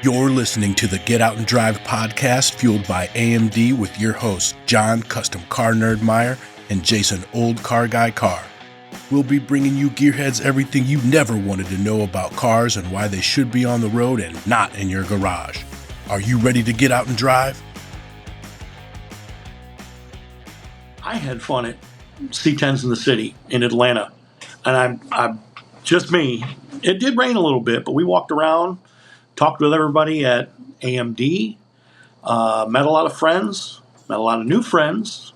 You're listening to the Get Out and Drive podcast, fueled by AMD, with your hosts, John, Custom Car Nerd Meyer, and Jason, Old Car Guy Carr. We'll be bringing you gearheads everything you never wanted to know about cars and why they should be on the road and not in your garage. Are you ready to get out and drive? I had fun at C10s in the city in Atlanta, and I'm just me. It did rain a little bit, but we walked around, talked with everybody at AMD, met a lot of friends, met a lot of new friends.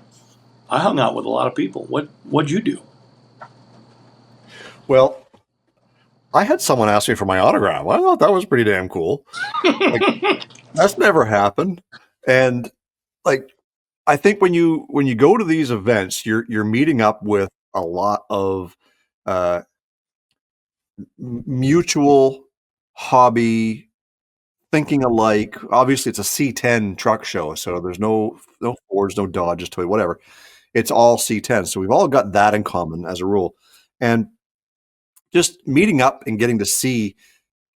I hung out with a lot of people. What'd you do? Well, I had someone ask me for my autograph. I thought that was pretty damn cool. That's never happened. And I think when you go to these events, you're meeting up with a lot of mutual hobby, thinking alike. Obviously, it's a C10 truck show, so there's no Fords, no Dodges, Toyota, whatever. It's all C10. So we've all got that in common as a rule. And just meeting up and getting to see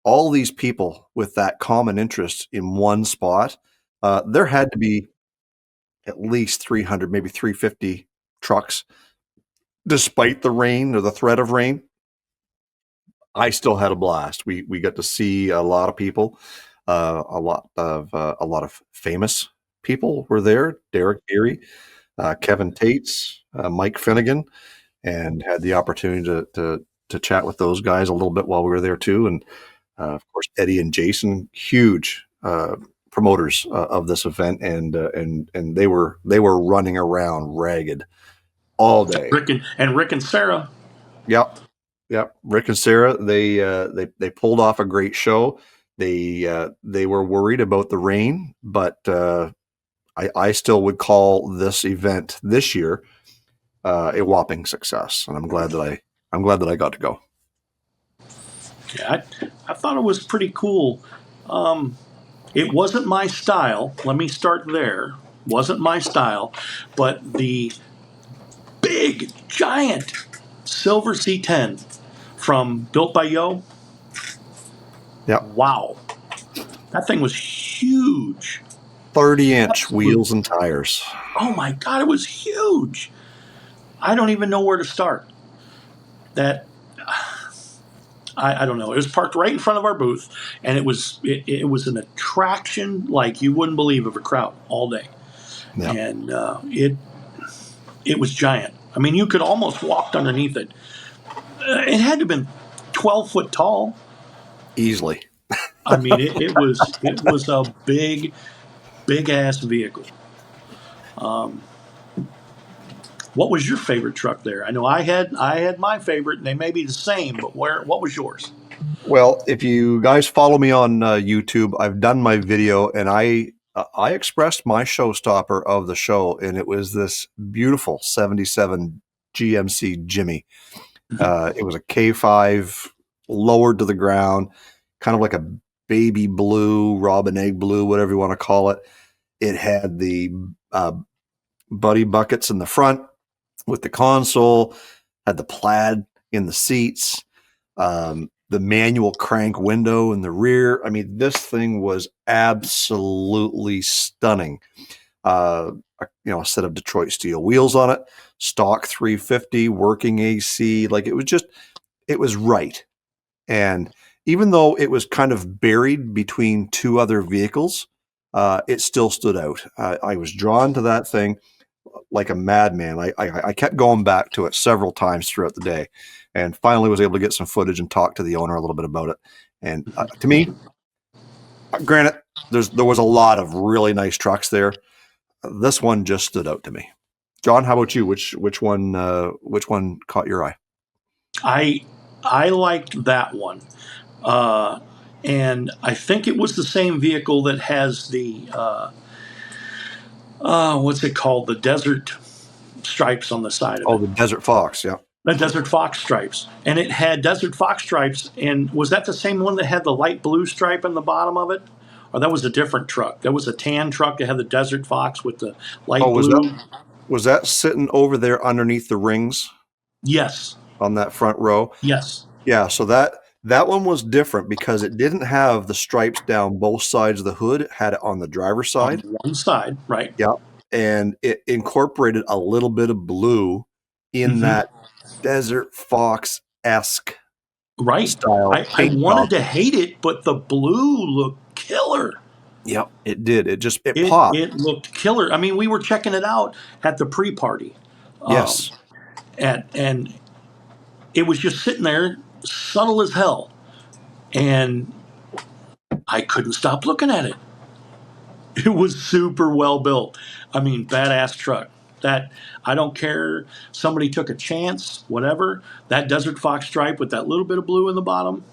all these people with that common interest in one spot, there had to be at least 300, maybe 350 trucks. Despite the rain or the threat of rain, I still had a blast. We got to see a lot of people, a lot of famous people were there. Derek Geary, Kevin Tates, Mike Finnegan, and had the opportunity to chat with those guys a little bit while we were there too. And of course, Eddie and Jason, huge promoters of this event, and they were running around ragged all day. Rick and Sarah. Yep. Rick and Sarah, they pulled off a great show. They were worried about the rain, but I still would call this event this year a whopping success, and I'm glad that I got to go. Yeah, I thought it was pretty cool. It wasn't my style. Let me start there. Wasn't my style, but the big, giant silver C10 from Built by Yo. Yeah. Wow. That thing was huge. 30-inch wheels and tires. Oh my God, it was huge. I don't even know where to start. I don't know. It was parked right in front of our booth, and it was an attraction like you wouldn't believe of a crowd all day. Yeah. And it was giant. I mean, you could almost walk underneath it. It had to have been 12 foot tall. Easily. I mean, it was a big ass vehicle. What was your favorite truck there? I know I had my favorite, and they may be the same, but what was yours? Well, if you guys follow me on YouTube, I've done my video, and I expressed my showstopper of the show, and it was this beautiful 77 GMC Jimmy. It was a K5 lowered to the ground, kind of like a baby blue, robin egg blue, whatever you want to call it. It had the buddy buckets in the front with the console, had the plaid in the seats, the manual crank window in the rear. I mean, this thing was absolutely stunning. A set of Detroit steel wheels on it, stock 350, working AC. Like, it was right. And even though it was kind of buried between two other vehicles, it still stood out. I was drawn to that thing like a madman. I kept going back to it several times throughout the day, and finally was able to get some footage and talk to the owner a little bit about it. And to me, granted, there was a lot of really nice trucks there. This one just stood out to me. John, how about you? Which one caught your eye? I liked that one. And I think it was the same vehicle that has the what's it called? The desert stripes on the side of it. Oh, the Desert Fox, yeah. The Desert Fox stripes. And it had Desert Fox stripes, and was that the same one that had the light blue stripe on the bottom of it? Or that was a different truck? That was a tan truck that had the Desert Fox with the light blue. Was that sitting over there underneath the rings? Yes. On that front row? Yes. Yeah, so That one was different because it didn't have the stripes down both sides of the hood. It had it on the driver's On side. one side, right? Yeah. And it incorporated a little bit of blue in that Desert Fox-esque Right. style I paint wanted job. to hate it, but the blue looked killer. Yep, it did. It popped. It looked killer. I mean, we were checking it out at the pre-party. Yes. And it was just sitting there, subtle as hell. And I couldn't stop looking at it. It was super well built. I mean, badass truck. That I don't care. Somebody took a chance, whatever. That Desert Fox stripe with that little bit of blue in the bottom.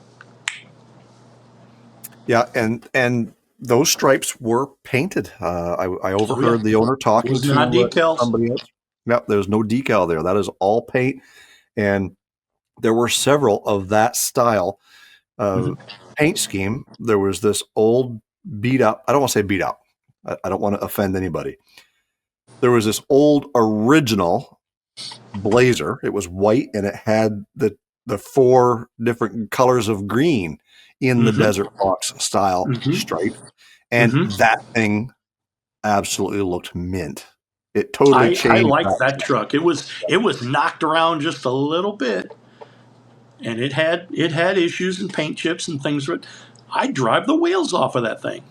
Yeah, and those stripes were painted. I overheard the owner talking Was to not decals. somebody else. Yep, there's no decal there. That is all paint. And there were several of that style paint scheme. There was this old beat up. I don't want to say beat up. I don't want to offend anybody. There was this old original Blazer. It was white and it had the 4 different colors of green in the Desert Fox style stripe. And that thing absolutely looked mint. It totally changed. I liked that truck. It was knocked around just a little bit, and it had issues and paint chips and things. But I'd drive the wheels off of that thing.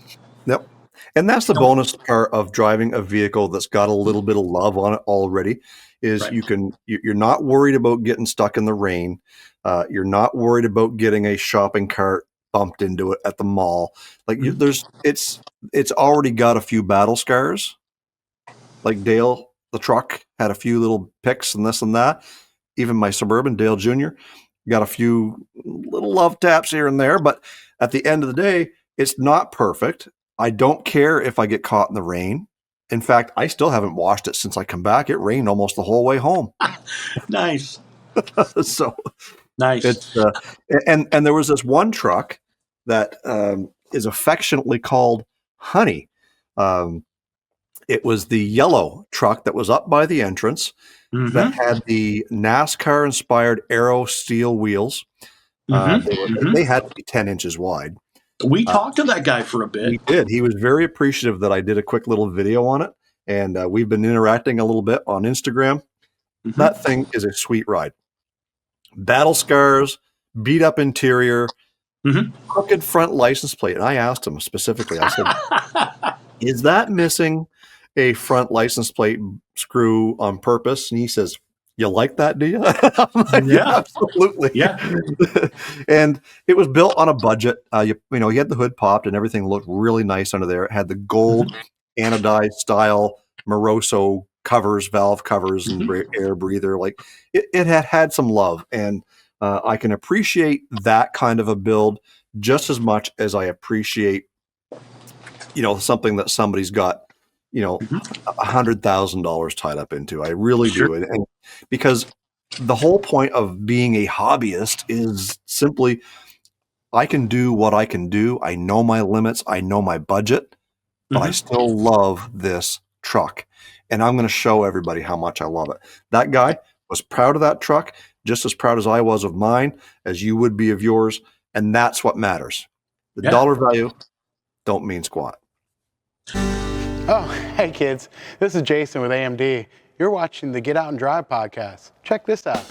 Yep. And that's the bonus part of driving a vehicle that's got a little bit of love on it already is you're not worried about getting stuck in the rain. You're not worried about getting a shopping cart bumped into it at the mall. Like it's already got a few battle scars. Like Dale, the truck, had a few little picks and this and that. Even my Suburban, Dale Jr., got a few little love taps here and there. But at the end of the day, it's not perfect. I don't care if I get caught in the rain. In fact, I still haven't washed it since I come back. It rained almost the whole way home. Nice. So nice. It's and there was this one truck that is affectionately called Honey. It was the yellow truck that was up by the entrance that had the NASCAR-inspired Aero steel wheels. They had to be 10 inches wide. We talked to that guy for a bit. We did. He was very appreciative that I did a quick little video on it, and we've been interacting a little bit on Instagram. That thing is a sweet ride. Battle scars, beat up interior, crooked front license plate. And I asked him specifically, I said, is that missing a front license plate screw on purpose? And he says, you like that, do you? I'm like, yeah, absolutely. Yeah. And it was built on a budget. You know, he had the hood popped and everything looked really nice under there. It had the gold anodized style Moroso covers, valve covers, and air breather. Like it had some love. And I can appreciate that kind of a build just as much as I appreciate, you know, something that somebody's got, you know, $100,000 tied up into. I really do. And because the whole point of being a hobbyist is simply, I can do what I can do. I know my limits. I know my budget, but I still love this truck. And I'm going to show everybody how much I love it. That guy was proud of that truck, just as proud as I was of mine, as you would be of yours. And that's what matters. The dollar value don't mean squat. Oh, hey kids, this is Jason with AMD. You're watching the Get Out and Drive podcast. Check this out.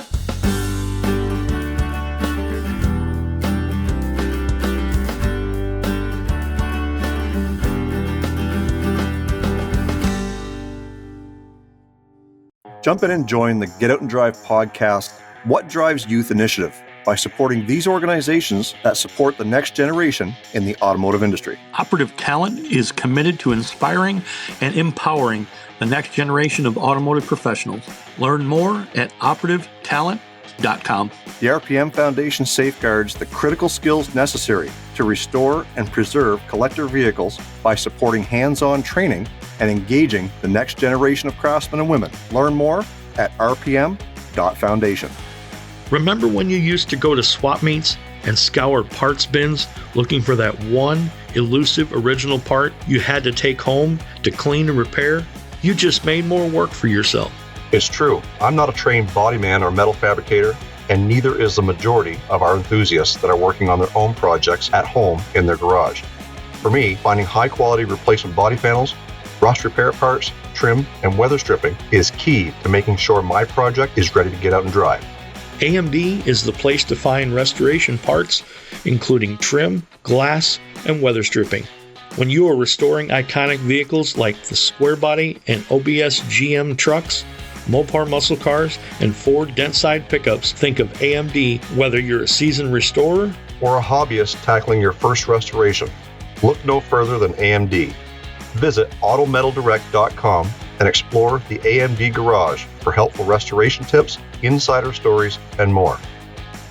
Jump in and join the Get Out and Drive podcast, What Drives Youth Initiative, by supporting these organizations that support the next generation in the automotive industry. Operative Talent is committed to inspiring and empowering the next generation of automotive professionals. Learn more at operativetalent.com. The RPM Foundation safeguards the critical skills necessary to restore and preserve collector vehicles by supporting hands-on training and engaging the next generation of craftsmen and women. Learn more at rpm.foundation. Remember when you used to go to swap meets and scour parts bins looking for that one elusive original part you had to take home to clean and repair? You just made more work for yourself. It's true. I'm not a trained body man or metal fabricator, and neither is the majority of our enthusiasts that are working on their own projects at home in their garage. For me, finding high-quality replacement body panels, rust repair parts, trim, and weather stripping is key to making sure my project is ready to get out and drive. AMD is the place to find restoration parts, including trim, glass, and weather stripping. When you are restoring iconic vehicles like the Square Body and OBS GM trucks, Mopar muscle cars, and Ford Dentside pickups, think of AMD whether you're a seasoned restorer or a hobbyist tackling your first restoration. Look no further than AMD. Visit autometaldirect.com and explore the AMD Garage for helpful restoration tips, insider stories, and more.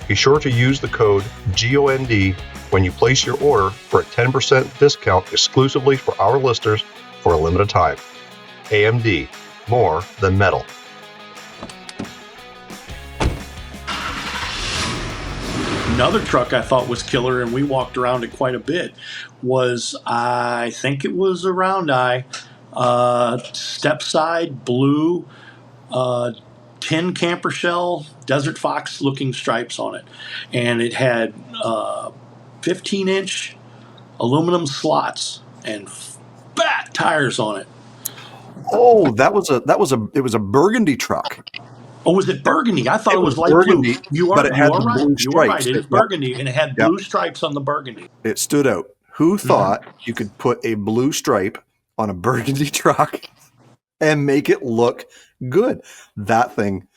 Be sure to use the code GOND when you place your order for a 10% discount exclusively for our listeners for a limited time. AMD, more than metal. Another truck I thought was killer, and we walked around it quite a bit, was, I think it was a round eye, step side, blue, tin camper shell, Desert Fox looking stripes on it. And it had 15-inch aluminum slots and fat tires on it. Oh, it was a burgundy truck. Oh, was it burgundy? I thought it was light burgundy, blue. You but are it had the right. blue You are right. stripes. It is burgundy, and it had blue stripes on the burgundy. It stood out. Who thought you could put a blue stripe on a burgundy truck and make it look good? That thing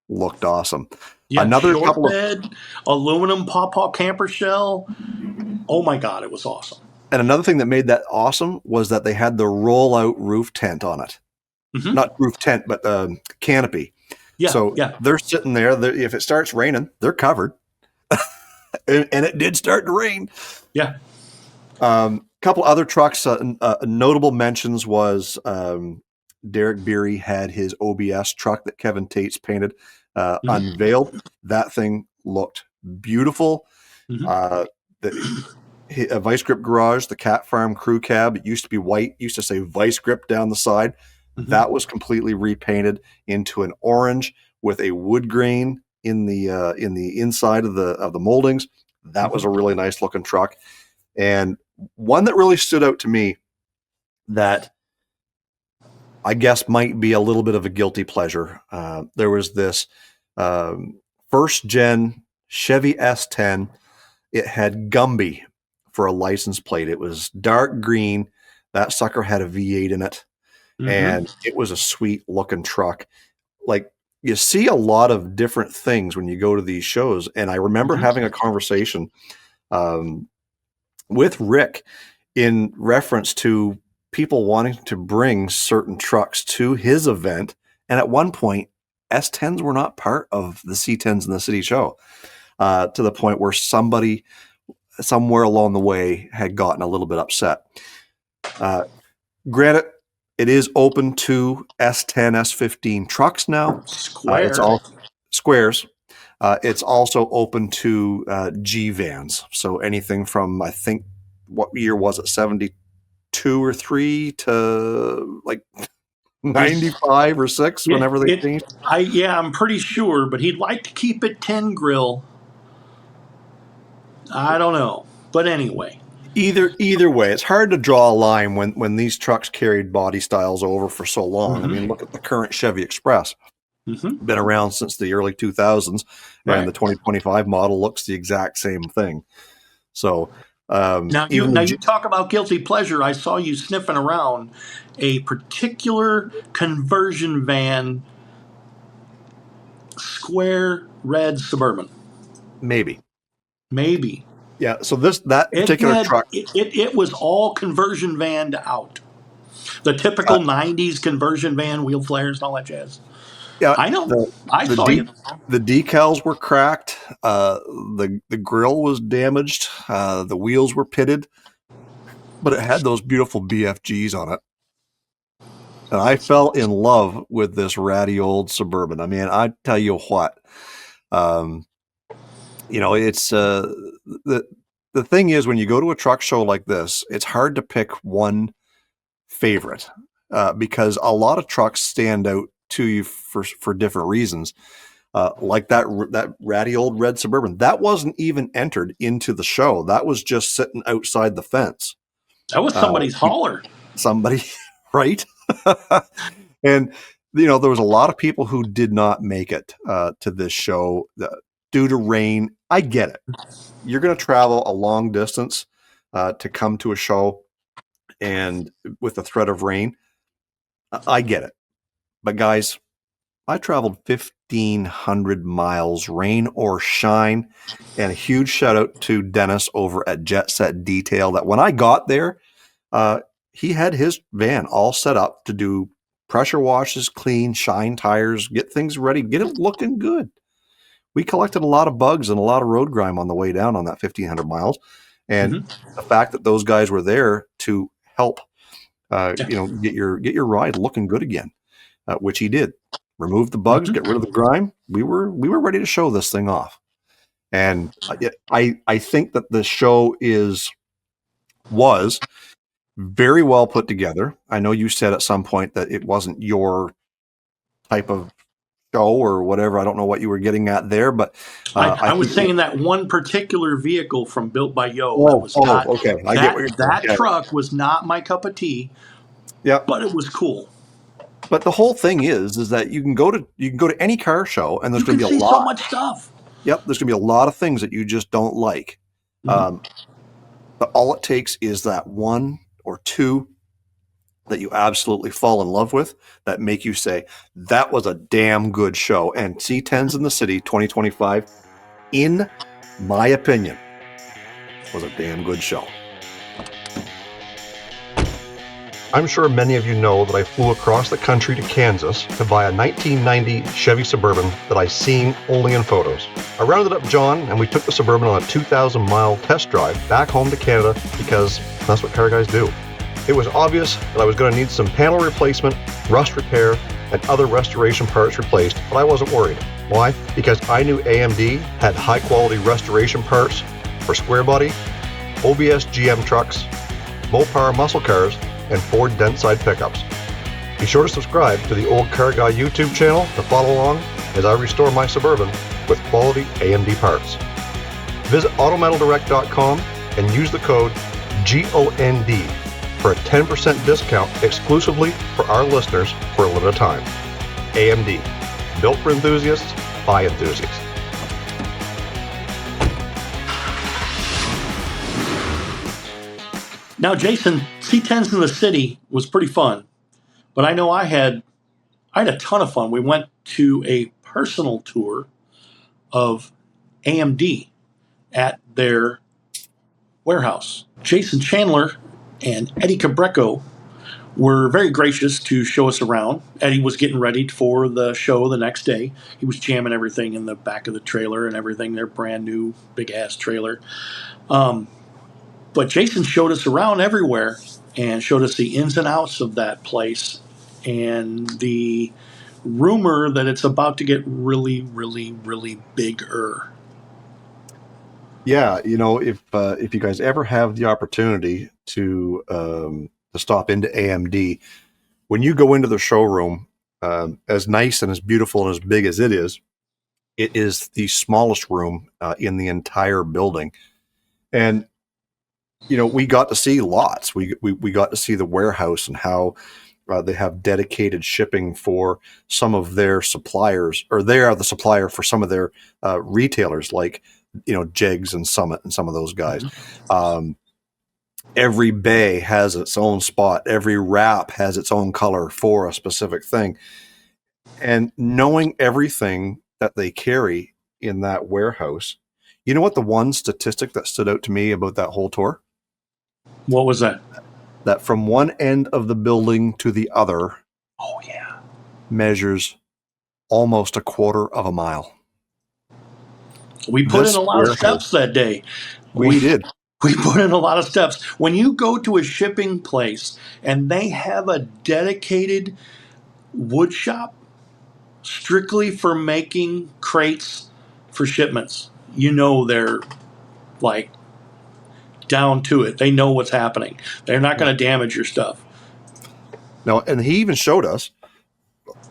looked awesome. Yeah, Another short couple bed, aluminum pawpaw camper shell. Oh my God, it was awesome. And another thing that made that awesome was that they had the roll-out roof tent on it. Mm-hmm. Not roof tent, but canopy. Yeah, so they're sitting there. If it starts raining, they're covered. and it did start to rain. Yeah. Couple other trucks. Notable mentions was Derek Beery had his OBS truck that Kevin Tate's painted unveiled. That thing looked beautiful. Mm-hmm. A Vice Grip Garage, the Cat Farm Crew Cab, it used to be white, used to say Vice Grip down the side. Mm-hmm. That was completely repainted into an orange with a wood grain in the inside of the moldings. That was a really nice looking truck. And one that really stood out to me that I guess might be a little bit of a guilty pleasure. There was this first gen Chevy S10. It had Gumby for a license plate. It was dark green. That sucker had a V8 in it. Mm-hmm. And it was a sweet looking truck. Like, you see a lot of different things when you go to these shows. And I remember having a conversation with Rick in reference to people wanting to bring certain trucks to his event. And at one point, S10s were not part of the C10s in the City show, to the point where somebody somewhere along the way had gotten a little bit upset. Granted, it is open to S10, S15 trucks now. It's all squares. It's also open to G vans. So anything from, I think, what year was it? 72 or 3 to like 95 or 6, whenever they changed. I'm pretty sure, but he'd like to keep it 10 grill. I don't know. But anyway. Either way, it's hard to draw a line when these trucks carried body styles over for so long. Mm-hmm. I mean, look at the current Chevy Express. Mm-hmm. Been around since the early 2000s, and the 2025 model looks the exact same thing. So now you talk about guilty pleasure. I saw you sniffing around a particular conversion van, square red Suburban. Maybe. Yeah, so that particular truck, it was all conversion vanned out. The typical 90s conversion van, wheel flares and all that jazz. Yeah, I know. I saw you. The decals were cracked. The grill was damaged. The wheels were pitted, but it had those beautiful BFGs on it. And I fell in love with this ratty old Suburban. I mean, I tell you what, it's the thing is, when you go to a truck show like this, it's hard to pick one favorite because a lot of trucks stand out to you for different reasons. like that ratty old red Suburban. That wasn't even entered into the show. That was just sitting outside the fence. That was somebody's hauler. Somebody, right? And, there was a lot of people who did not make it to this show due to rain. I get it. You're going to travel a long distance to come to a show, and with the threat of rain, I get it. But guys, I traveled 1,500 miles, rain or shine, and a huge shout out to Dennis over at Jet Set Detail. That when I got there, he had his van all set up to do pressure washes, clean, shine tires, get things ready, get it looking good. We collected a lot of bugs and a lot of road grime on the way down on that 1,500 miles. And the fact that those guys were there to help, get your ride looking good again, which he did. Remove the bugs, get rid of the grime. We were ready to show this thing off. And I think that the show was very well put together. I know you said at some point that it wasn't your type of show or whatever. I don't know what you were getting at there, but I was saying that one particular vehicle from Built by Yo. Okay. I get what you're saying. That truck was not my cup of tea. Yeah, but it was cool. But the whole thing is that you can go to any car show, and there's going to be a lot. So much stuff. Yep, there's going to be a lot of things that you just don't like. But all it takes is that one or two that you absolutely fall in love with that make you say, that was a damn good show. And C10s in the City 2025, in my opinion, was a damn good show. I'm sure many of you know that I flew across the country to Kansas to buy a 1990 Chevy Suburban that I seen only in photos. I rounded up John and we took the Suburban on a 2,000-mile test drive back home to Canada because that's what car guys do. It was obvious that I was going to need some panel replacement, rust repair, and other restoration parts replaced, but I wasn't worried. Why? Because I knew AMD had high-quality restoration parts for square body, OBS GM trucks, Mopar muscle cars, and Ford Dentside pickups. Be sure to subscribe to the Old Car Guy YouTube channel to follow along as I restore my Suburban with quality AMD parts. Visit autometaldirect.com and use the code GOND for a 10% discount exclusively for our listeners for a limited time. AMD, built for enthusiasts by enthusiasts. Now, Jason, C10s in the City was pretty fun, but I know I had a ton of fun. We went to a personal tour of AMD at their warehouse. Jason Chandler and Eddie Cabreco were very gracious to show us around. Eddie was getting ready for the show the next day. He was jamming everything in the back of the trailer and everything, their brand new big-ass trailer. But Jason showed us around everywhere and showed us the ins and outs of that place and the rumor that it's about to get really, really, really bigger. Yeah, if you guys ever have the opportunity to stop into AMD, when you go into the showroom, as nice and as beautiful and as big as it is the smallest room in the entire building. And we got to see lots. We got to see the warehouse and how they have dedicated shipping for some of their suppliers, or they are the supplier for some of their retailers, like Jegs and Summit and some of those guys. Every bay has its own spot. Every wrap has its own color for a specific thing. And knowing everything that they carry in that warehouse, you know what the one statistic that stood out to me about that whole tour? What was that? That from one end of the building to the other, measures almost a quarter of a mile. We put in a lot of steps that day. We did. We put in a lot of steps. When you go to a shipping place and they have a dedicated wood shop strictly for making crates for shipments, they're like down to it. They know what's happening. They're not going to damage your stuff. No, and he even showed us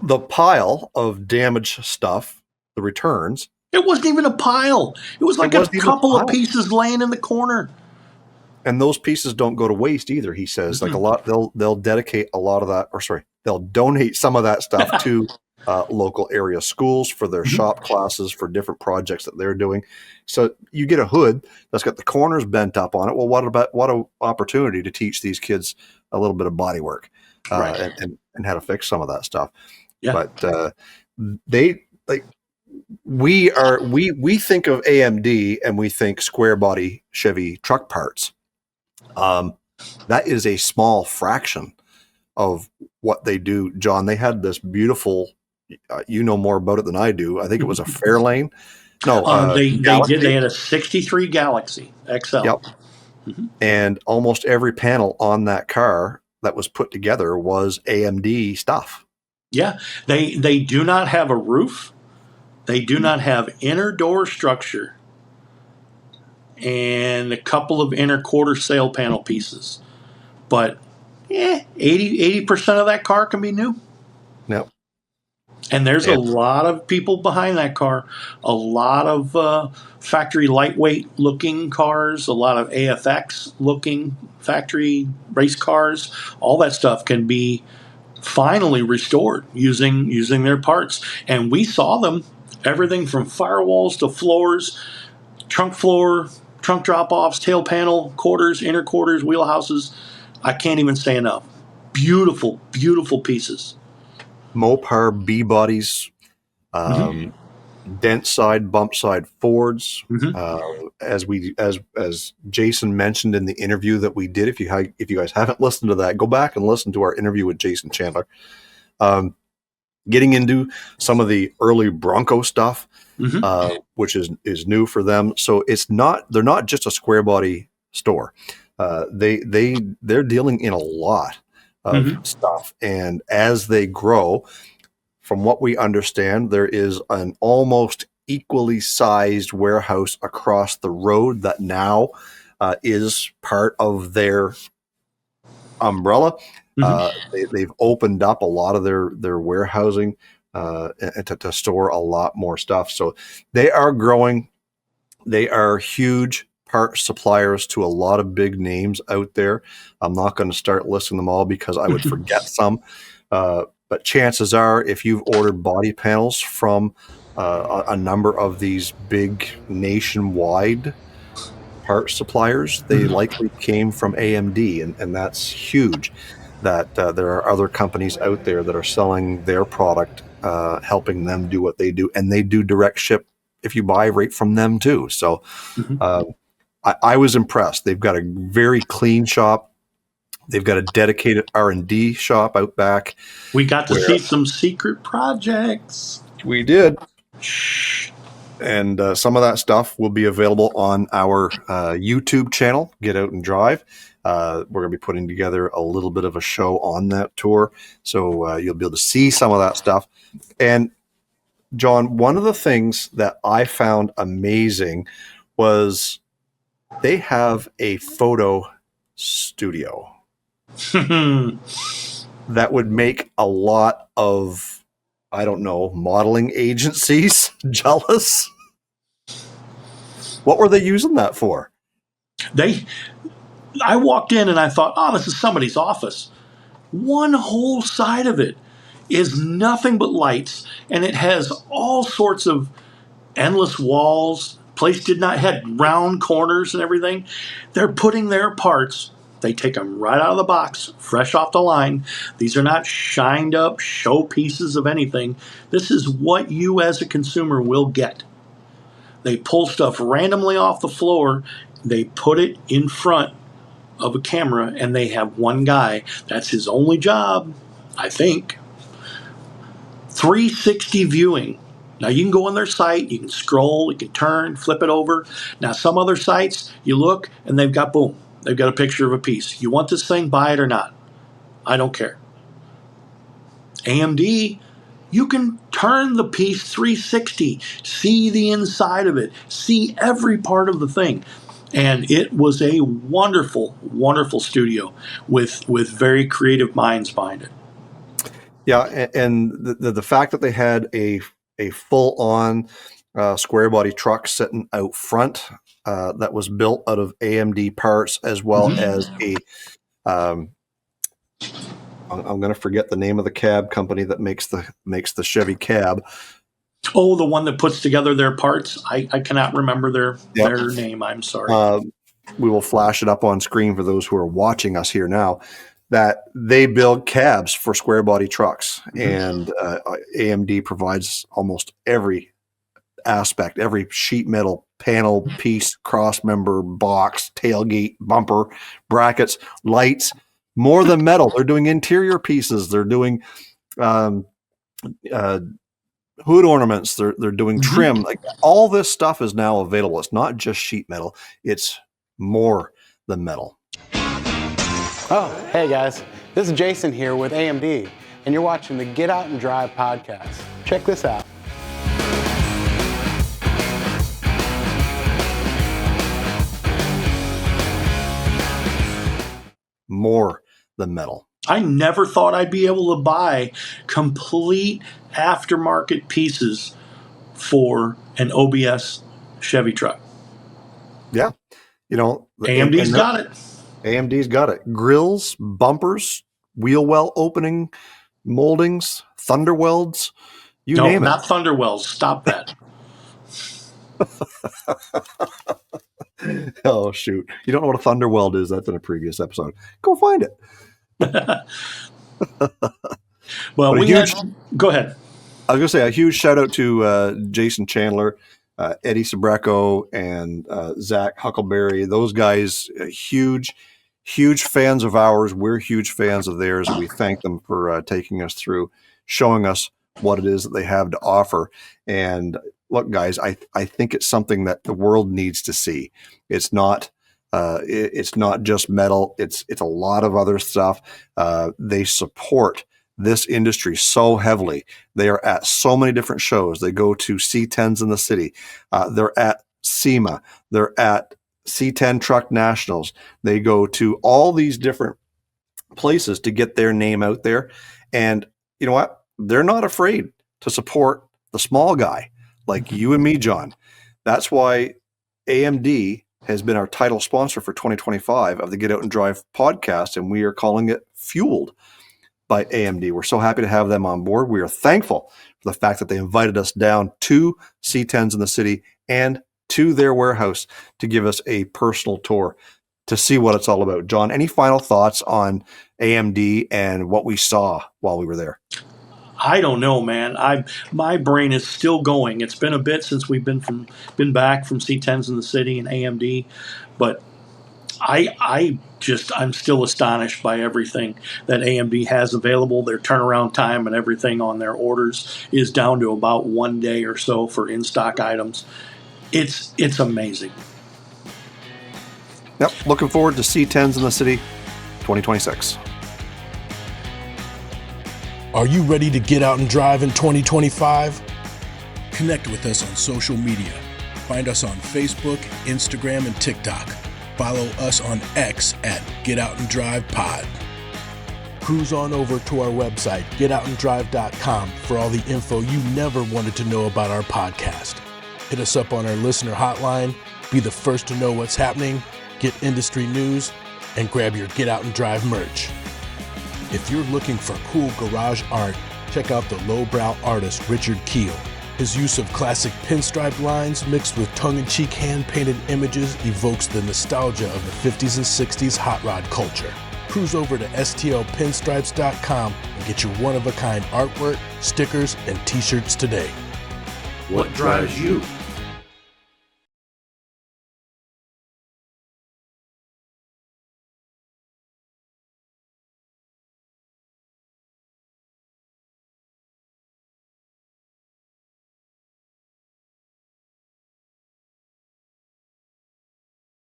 the pile of damaged stuff the returns. It wasn't even a pile. It was like a couple of pieces laying in the corner. And those pieces don't go to waste either, he says. Mm-hmm. Like a lot, they'll dedicate a lot of that, they'll donate some of that stuff to local area schools for their shop classes, for different projects that they're doing. So you get a hood that's got the corners bent up on it. Well, what an opportunity to teach these kids a little bit of body work, right. and how to fix some of that stuff. Yeah. But they like. We think of AMD and we think square body Chevy truck parts. That is a small fraction of what they do, John. They had this beautiful, you know more about it than I do. I think it was a Fairlane. No, they did. They had a 63 Galaxy XL. Yep. And almost every panel on that car that was put together was AMD stuff. Yeah. They do not have a roof. They do not have inner door structure and a couple of inner quarter sail panel pieces. But 80% of that car can be new. Yep. And there's a lot of people behind that car, a lot of factory lightweight looking cars, a lot of AFX looking factory race cars. All that stuff can be finally restored using their parts. And we saw them, everything from firewalls to floors, trunk floor, trunk drop-offs, tail panel, quarters, inner quarters, wheelhouses. I can't even say enough. Beautiful, beautiful pieces. Mopar B bodies, dent side, bump side Fords. As Jason mentioned in the interview that we did, if you guys haven't listened to that, go back and listen to our interview with Jason Chandler. Getting into some of the early Bronco stuff, which is new for them. So they're not just a square body store. They're dealing in a lot of stuff, and as they grow, from what we understand, there is an almost equally sized warehouse across the road that now is part of their umbrella. They've opened up a lot of their warehousing to store a lot more stuff. So they are growing. They are huge part suppliers to a lot of big names out there. I'm not going to start listing them all because I would forget some. But chances are, if you've ordered body panels from a number of these big nationwide part suppliers, they likely came from AMD, and that's huge. That there are other companies out there that are selling their product, helping them do what they do, and they do direct ship if you buy right from them too. So I was impressed. They've got a very clean shop. They've got a dedicated R&D shop out back. We got to see some secret projects. We did. And some of that stuff will be available on our YouTube channel, Get Out and Drive. We're going to be putting together a little bit of a show on that tour. So you'll be able to see some of that stuff. And John, one of the things that I found amazing was they have a photo studio that would make a lot of, I don't know, modeling agencies jealous. What were they using that for? I walked in and I thought, oh, this is somebody's office. One whole side of it is nothing but lights, and it has all sorts of endless walls. Place had round corners and everything. They're putting their parts. They take them right out of the box, fresh off the line. These are not shined up show pieces of anything. This is what you as a consumer will get. They pull stuff randomly off the floor. They put it in front of a camera, and they have one guy. That's his only job, I think. 360 viewing. Now, you can go on their site, you can scroll, you can turn, flip it over. Now, some other sites, you look, and they've got a picture of a piece. You want this thing, buy it or not. I don't care. AMD, you can turn the piece 360, see the inside of it, see every part of the thing. And it was a wonderful, wonderful studio with very creative minds behind it. Yeah, and the fact that they had a a full-on square body truck sitting out front that was built out of AMD parts, as well as a I'm going to forget the name of the cab company that makes the Chevy cab. Oh, the one that puts together their parts. I cannot remember their name. I'm sorry. We will flash it up on screen for those who are watching us here now, that they build cabs for square body trucks. And AMD provides almost every aspect, every sheet metal panel, piece, cross member, box, tailgate, bumper, brackets, lights, more than metal. They're doing interior pieces. They're doing hood ornaments. They're doing trim. Like, all this stuff is now available. It's not just sheet metal. It's more than metal. Oh, hey guys, this is Jason here with AMD, and you're watching the Get Out and Drive podcast. Check this out. More than metal. I never thought I'd be able to buy complete aftermarket pieces for an OBS Chevy truck. Yeah. AMD's got it. AMD's got it. Grills, bumpers, wheel well opening, moldings, thunder welds, name it. No, not thunder welds. Stop that. Oh, shoot. You don't know what a thunder weld is? That's in a previous episode. Go find it. Well, go ahead. I was going to say a huge shout out to Jason Chandler, Eddie Sabreco, and Zach Huckleberry. Those guys, huge fans of ours. We're huge fans of theirs, and we thank them for taking us through, showing us what it is that they have to offer. And look, guys, I think it's something that the world needs to see. It's not just metal. It's a lot of other stuff. They support this industry so heavily. They are at so many different shows. They go to C10s in the city. They're at SEMA. They're at C10 Truck Nationals. They go to all these different places to get their name out there. And you know what? They're not afraid to support the small guy like you and me, John. That's why AMD has been our title sponsor for 2025 of the Get Out and Drive podcast, and we are calling it Fueled by AMD. We're so happy to have them on board. We are thankful for the fact that they invited us down to C10s in the city and to their warehouse to give us a personal tour to see what it's all about. John, any final thoughts on AMD and what we saw while we were there? I don't know, man. My brain is still going. It's been a bit since we've been back from C10s in the city and AMD, but I'm still astonished by everything that AMD has available. Their turnaround time and everything on their orders is down to about 1 day or so for in-stock items. It's amazing. Yep, looking forward to C10s in the city 2026. Are you ready to get out and drive in 2025? Connect with us on social media. Find us on Facebook, Instagram, and TikTok. Follow us on X at Get Out and Drive Pod. Cruise on over to our website, getoutanddrive.com, for all the info you never wanted to know about our podcast. Hit us up on our listener hotline, be the first to know what's happening, get industry news, and grab your Get Out and Drive merch. If you're looking for cool garage art, check out the lowbrow artist Richard Keel. His use of classic pinstripe lines mixed with tongue-in-cheek hand-painted images evokes the nostalgia of the 50s and 60s hot rod culture. Cruise over to stlpinstripes.com and get your one-of-a-kind artwork, stickers, and t-shirts today. What drives you?